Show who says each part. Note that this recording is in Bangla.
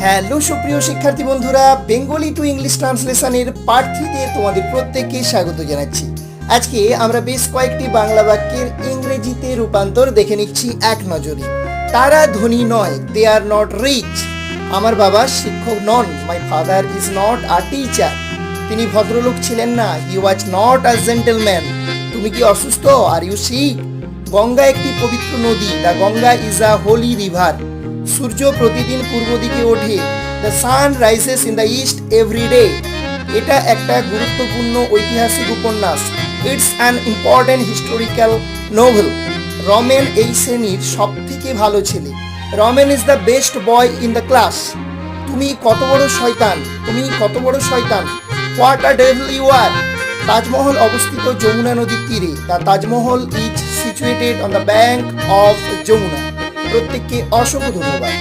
Speaker 1: হ্যালো সুপ্রিয় শিক্ষার্থী বন্ধুরা, বেঙ্গলি টু ইংলিশ ট্রান্সলেশনের পার্ট 3-তে তোমাদের প্রত্যেককে স্বাগত জানাচ্ছি। আজকে আমরা বেশ কয়েকটি বাংলা বাক্যের ইংরেজিতে রূপান্তর দেখে নিচ্ছি এক নজরে। তারা ধনী নয়, দে আর নট রিচ। আমার বাবা শিক্ষক নন, my father is not a teacher. তিনি ভদ্রলোক ছিলেন না, হি ওয়াজ নট আ জেন্টলম্যান। তুমি কি অসুস্থ, আর ইউ সিক? গঙ্গা একটি পবিত্র নদী, the Ganga is a holy river. সূর্য প্রতিদিন পূর্ব দিকে ওঠে, the sun rises in the east every day. এটা একটা গুরুত্বপূর্ণ ঐতিহাসিক উপন্যাস, it's an important historical novel. Ramen এই শ্রেণীর সব থেকে ভালো ছেলে, Ramen is the best boy in the class. তুমি কত বড় শয়তান, তুমি কত বড় শয়তান। What a devil you are. Taj Mahal অবস্থিত যমুনা নদীর তীরে, the Taj Mahal is situated on the bank of Jamuna. প্রত্যেককে অসংখ্য ধন্যবাদ।